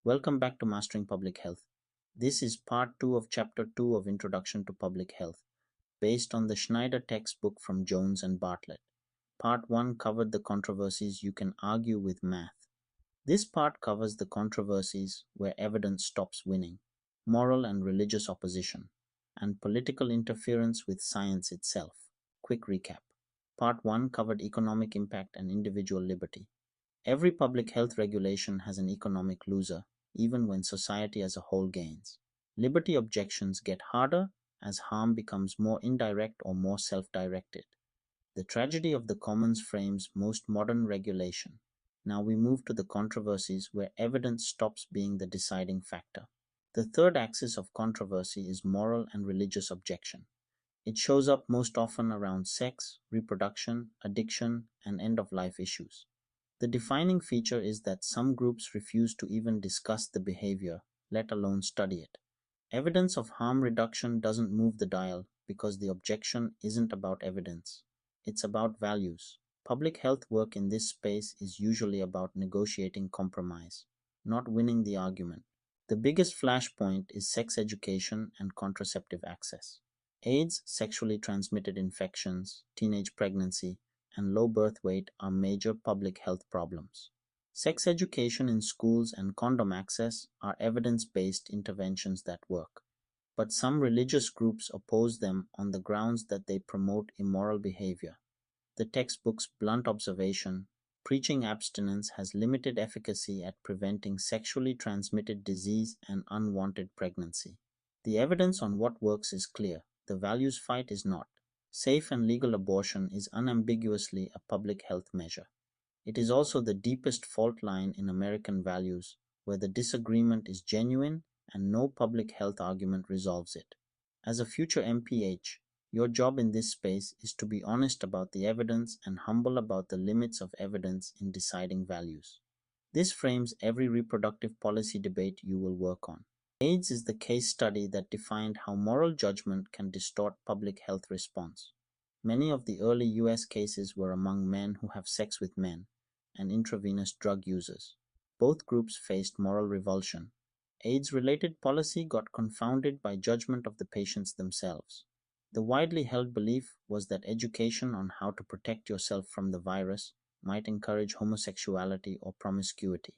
Welcome back to Mastering Public Health. This is part 2 of Chapter 2 of Introduction to Public Health, based on the Schneider textbook from Jones and Bartlett. Part 1 covered the controversies you can argue with math. This part covers the controversies where evidence stops winning, moral and religious opposition, and political interference with science itself. Quick recap. Part 1 covered economic impact and individual liberty. Every public health regulation has an economic loser, even when society as a whole gains. Liberty objections get harder as harm becomes more indirect or more self directed. The tragedy of the commons frames most modern regulation. Now we move to the controversies where evidence stops being the deciding factor. The third axis of controversy is moral and religious objection. It shows up most often around sex, reproduction, addiction, and end of life issues. The defining feature is that some groups refuse to even discuss the behavior, let alone study it. Evidence of harm reduction doesn't move the dial because the objection isn't about evidence. It's about values. Public health work in this space is usually about negotiating compromise, not winning the argument. The biggest flashpoint is sex education and contraceptive access. AIDS, sexually transmitted infections, teenage pregnancy, and low birth weight are major public health problems. Sex education in schools and condom access are evidence based interventions that work. But some religious groups oppose them on the grounds that they promote immoral behavior. The textbook's blunt observation, preaching abstinence has limited efficacy at preventing sexually transmitted disease and unwanted pregnancy. The evidence on what works is clear, the values fight is not. Safe and legal abortion is unambiguously a public health measure. It is also the deepest fault line in American values, where the disagreement is genuine and no public health argument resolves it. As a future MPH, your job in this space is to be honest about the evidence and humble about the limits of evidence in deciding values. This frames every reproductive policy debate you will work on. AIDS is the case study that defined how moral judgment can distort public health response. Many of the early US cases were among men who have sex with men and intravenous drug users. Both groups faced moral revulsion. AIDS-related policy got confounded by judgment of the patients themselves. The widely held belief was that education on how to protect yourself from the virus might encourage homosexuality or promiscuity.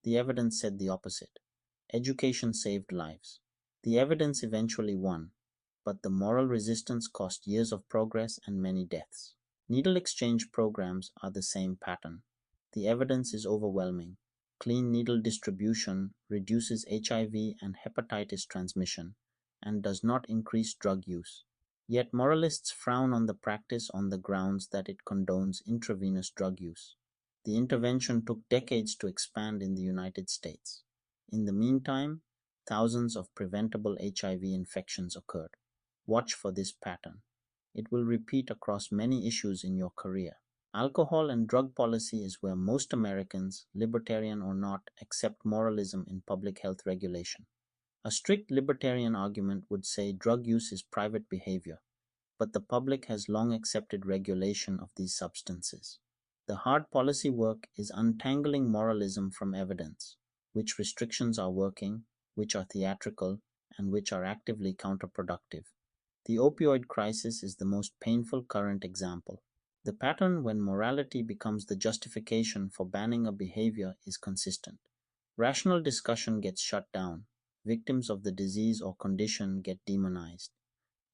The evidence said the opposite. Education saved lives. The evidence eventually won, but the moral resistance cost years of progress and many deaths. Needle exchange programs are the same pattern. The evidence is overwhelming. Clean needle distribution reduces HIV and hepatitis transmission and does not increase drug use. Yet moralists frown on the practice on the grounds that it condones intravenous drug use. The intervention took decades to expand in the United States. In the meantime, thousands of preventable HIV infections occurred. Watch for this pattern. It will repeat across many issues in your career. Alcohol and drug policy is where most Americans, libertarian or not, accept moralism in public health regulation. A strict libertarian argument would say drug use is private behavior, but the public has long accepted regulation of these substances. The hard policy work is untangling moralism from evidence, which restrictions are working, which are theatrical, and which are actively counterproductive. The opioid crisis is the most painful current example. The pattern when morality becomes the justification for banning a behavior is consistent. Rational discussion gets shut down. Victims of the disease or condition get demonized.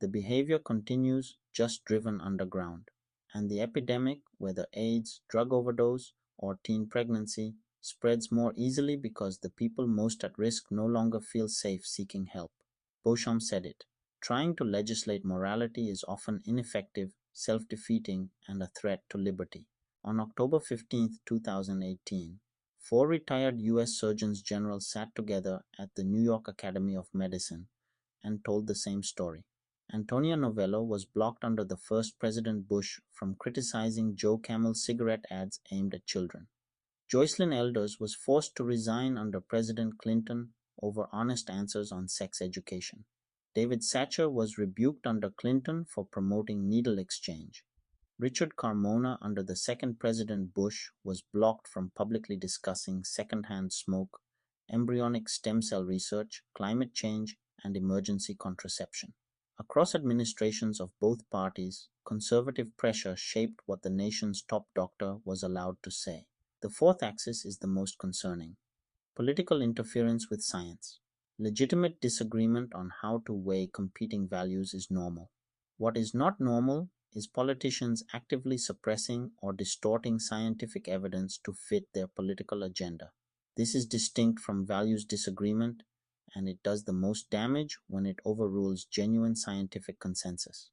The behavior continues, just driven underground. And the epidemic, whether AIDS, drug overdose, or teen pregnancy, spreads more easily because the people most at risk no longer feel safe seeking help. Beauchamp said it. Trying to legislate morality is often ineffective, self-defeating, and a threat to liberty. On October 15, 2018, 4 retired U.S. Surgeons General sat together at the New York Academy of Medicine and told the same story. Antonia Novello was blocked under the first President Bush from criticizing Joe Camel cigarette ads aimed at children. Joycelyn Elders was forced to resign under President Clinton over honest answers on sex education. David Satcher was rebuked under Clinton for promoting needle exchange. Richard Carmona under the second President Bush was blocked from publicly discussing secondhand smoke embryonic stem cell research, climate change, and emergency contraception. Across administrations of both parties, conservative pressure shaped what the nation's top doctor was allowed to say. The fourth axis is the most concerning: political interference with science. Legitimate disagreement on how to weigh competing values is normal. What is not normal is politicians actively suppressing or distorting scientific evidence to fit their political agenda. This is distinct from values disagreement, and it does the most damage when it overrules genuine scientific consensus.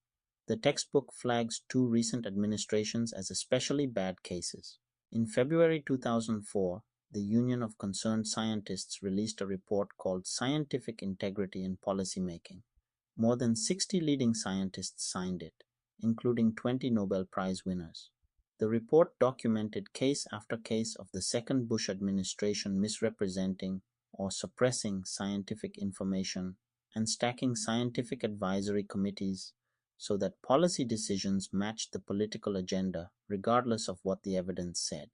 The textbook flags two recent administrations as especially bad cases. In February 2004, the Union of Concerned Scientists released a report called Scientific Integrity in Policymaking. More than 60 leading scientists signed it, including 20 Nobel Prize winners. The report documented case after case of the second Bush administration misrepresenting or suppressing scientific information and stacking scientific advisory committees so that policy decisions matched the political agenda regardless of what the evidence said.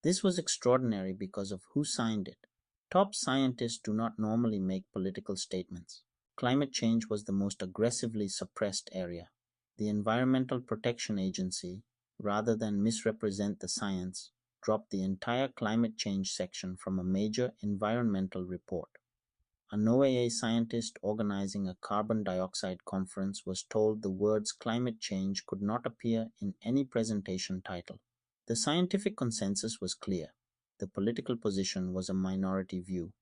This was extraordinary because of who signed it. Top scientists do not normally make political statements. Climate change was the most aggressively suppressed area. The Environmental Protection Agency, rather than misrepresent the science, dropped the entire climate change section from a major environmental report. A NOAA scientist organizing a carbon dioxide conference was told the words climate change could not appear in any presentation title. The scientific consensus was clear. The political position was a minority view,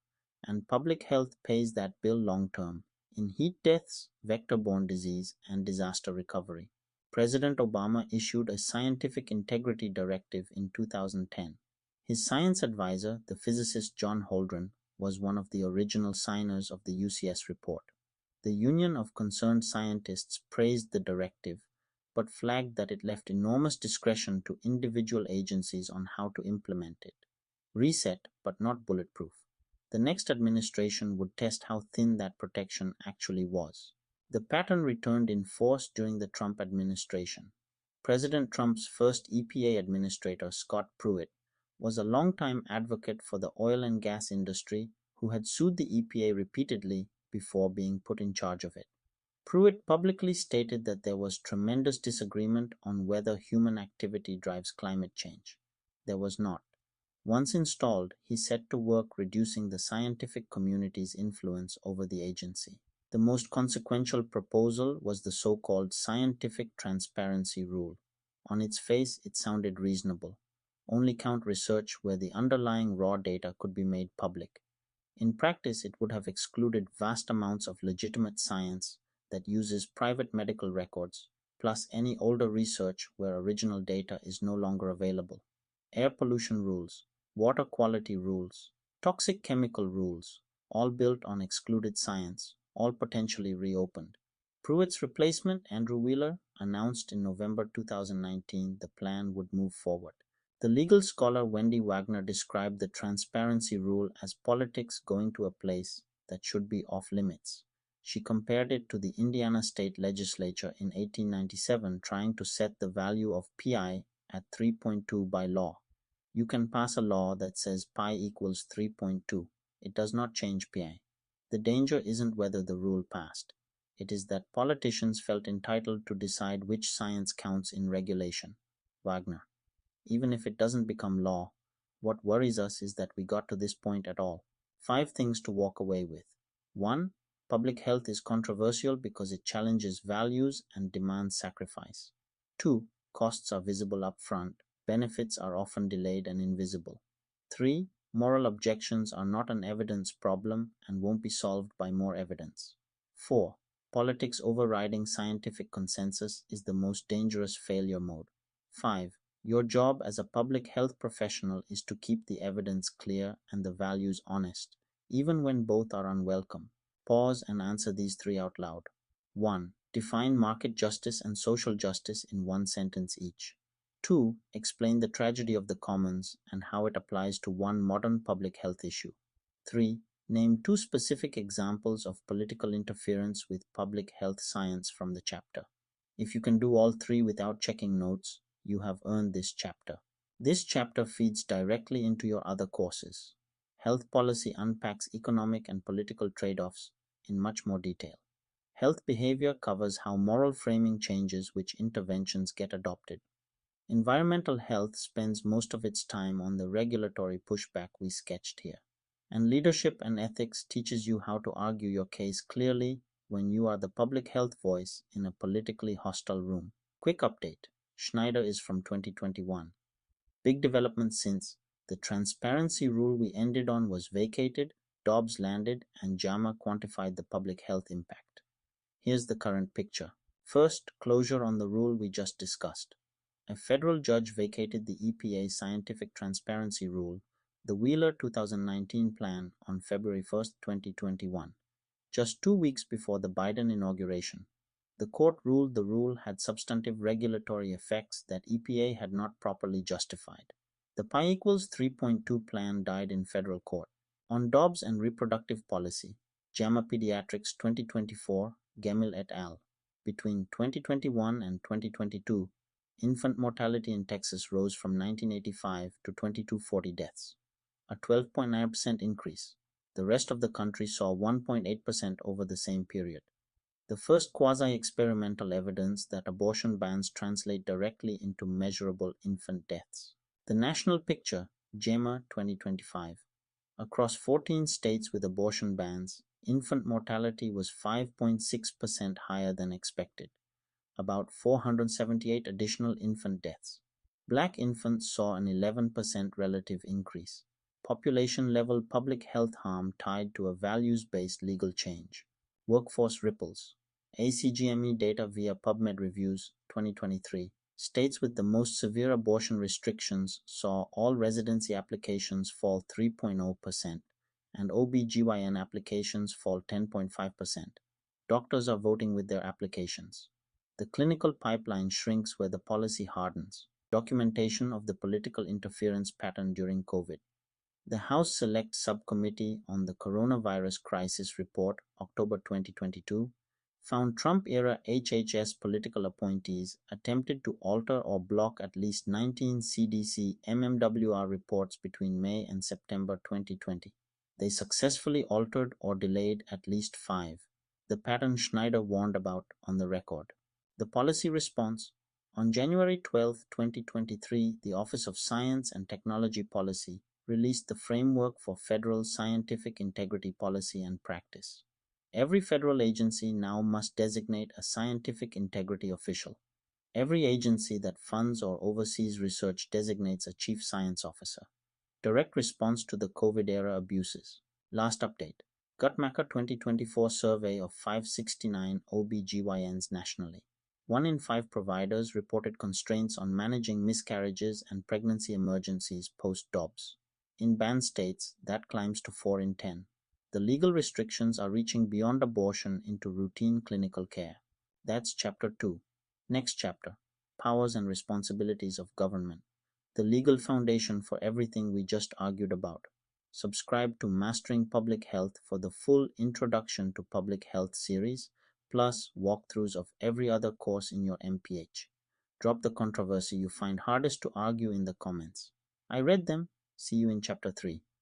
and public health pays that bill long term in heat deaths, vector-borne disease, and disaster recovery. President Obama issued a scientific integrity directive in 2010. His science advisor, the physicist John Holdren, was one of the original signers of the UCS report. The Union of Concerned Scientists praised the directive, but flagged that it left enormous discretion to individual agencies on how to implement it. Reset, but not bulletproof. The next administration would test how thin that protection actually was. The pattern returned in force during the Trump administration. President Trump's first EPA administrator, Scott Pruitt, was a longtime advocate for the oil and gas industry who had sued the EPA repeatedly before being put in charge of it. Pruitt publicly stated that there was tremendous disagreement on whether human activity drives climate change. There was not. Once installed, he set to work reducing the scientific community's influence over the agency. The most consequential proposal was the so-called Scientific Transparency Rule. On its face, it sounded reasonable. Only count research where the underlying raw data could be made public. In practice, it would have excluded vast amounts of legitimate science that uses private medical records, plus any older research where original data is no longer available. Air pollution rules, water quality rules, toxic chemical rules, all built on excluded science, all potentially reopened. Pruitt's replacement, Andrew Wheeler, announced in November 2019 the plan would move forward. The legal scholar Wendy Wagner described the transparency rule as politics going to a place that should be off limits. She compared it to the Indiana state legislature in 1897 trying to set the value of pi at 3.2 by law. You can pass a law that says pi equals 3.2. It does not change pi. The danger isn't whether the rule passed. It is that politicians felt entitled to decide which science counts in regulation. Wagner. Even if it doesn't become law, what worries us is that we got to this point at all. 5 things to walk away with. 1. Public health is controversial because it challenges values and demands sacrifice. 2. Costs are visible up front. Benefits are often delayed and invisible. 3. Moral objections are not an evidence problem and won't be solved by more evidence. 4. Politics overriding scientific consensus is the most dangerous failure mode. 5. Your job as a public health professional is to keep the evidence clear and the values honest, even when both are unwelcome. Pause and answer these 3 out loud. 1. Define market justice and social justice in 1 sentence each. 2. Explain the tragedy of the commons and how it applies to one modern public health issue. 3. Name 2 specific examples of political interference with public health science from the chapter. If you can do all 3 without checking notes, you have earned this chapter. This chapter feeds directly into your other courses. Health policy unpacks economic and political trade-offs in much more detail. Health behavior covers how moral framing changes which interventions get adopted. Environmental health spends most of its time on the regulatory pushback we sketched here. And leadership and ethics teaches you how to argue your case clearly when you are the public health voice in a politically hostile room. Quick update. Schneider is from 2021. Big development since. The transparency rule we ended on was vacated, Dobbs landed, and JAMA quantified the public health impact. Here's the current picture. First, closure on the rule we just discussed. A federal judge vacated the EPA scientific transparency rule, the Wheeler 2019 plan, on February 1, 2021, just 2 weeks before the Biden inauguration. The court ruled the rule had substantive regulatory effects that EPA had not properly justified. The Pi equals 3.2 plan died in federal court. On Dobbs and reproductive policy, JAMA Pediatrics 2024, Gemmill et al. Between 2021 and 2022, infant mortality in Texas rose from 1985 to 2240 deaths, a 12.9% increase. The rest of the country saw 1.8% over the same period. The first quasi-experimental evidence that abortion bans translate directly into measurable infant deaths. The national picture, JAMA 2025. Across 14 states with abortion bans, infant mortality was 5.6% higher than expected, about 478 additional infant deaths. Black infants saw an 11% relative increase. Population-level public health harm tied to a values-based legal change. Workforce ripples. ACGME data via PubMed Reviews 2023. States with the most severe abortion restrictions saw all residency applications fall 3.0% and OB/GYN applications fall 10.5%. Doctors are voting with their applications. The clinical pipeline shrinks where the policy hardens. Documentation of the political interference pattern during COVID. The House Select Subcommittee on the Coronavirus Crisis Report, October 2022, found Trump-era HHS political appointees attempted to alter or block at least 19 CDC MMWR reports between May and September 2020. They successfully altered or delayed at least 5, the pattern Schneider warned about on the record. The policy response. On January 12, 2023, the Office of Science and Technology Policy released the Framework for Federal Scientific Integrity Policy and Practice. Every federal agency now must designate a scientific integrity official. Every agency that funds or oversees research designates a chief science officer. Direct response to the COVID-era abuses. Last update. Guttmacher 2024 survey of 569 OB/GYNs nationally. 1 in 5 providers reported constraints on managing miscarriages and pregnancy emergencies post-Dobbs. In banned states, that climbs to 4 in 10. The legal restrictions are reaching beyond abortion into routine clinical care. That's Chapter 2. Next chapter, Powers and Responsibilities of Government. The legal foundation for everything we just argued about. Subscribe to Mastering Public Health for the full Introduction to Public Health series, plus walkthroughs of every other course in your MPH. Drop the controversy you find hardest to argue in the comments. I read them. See you in Chapter 3.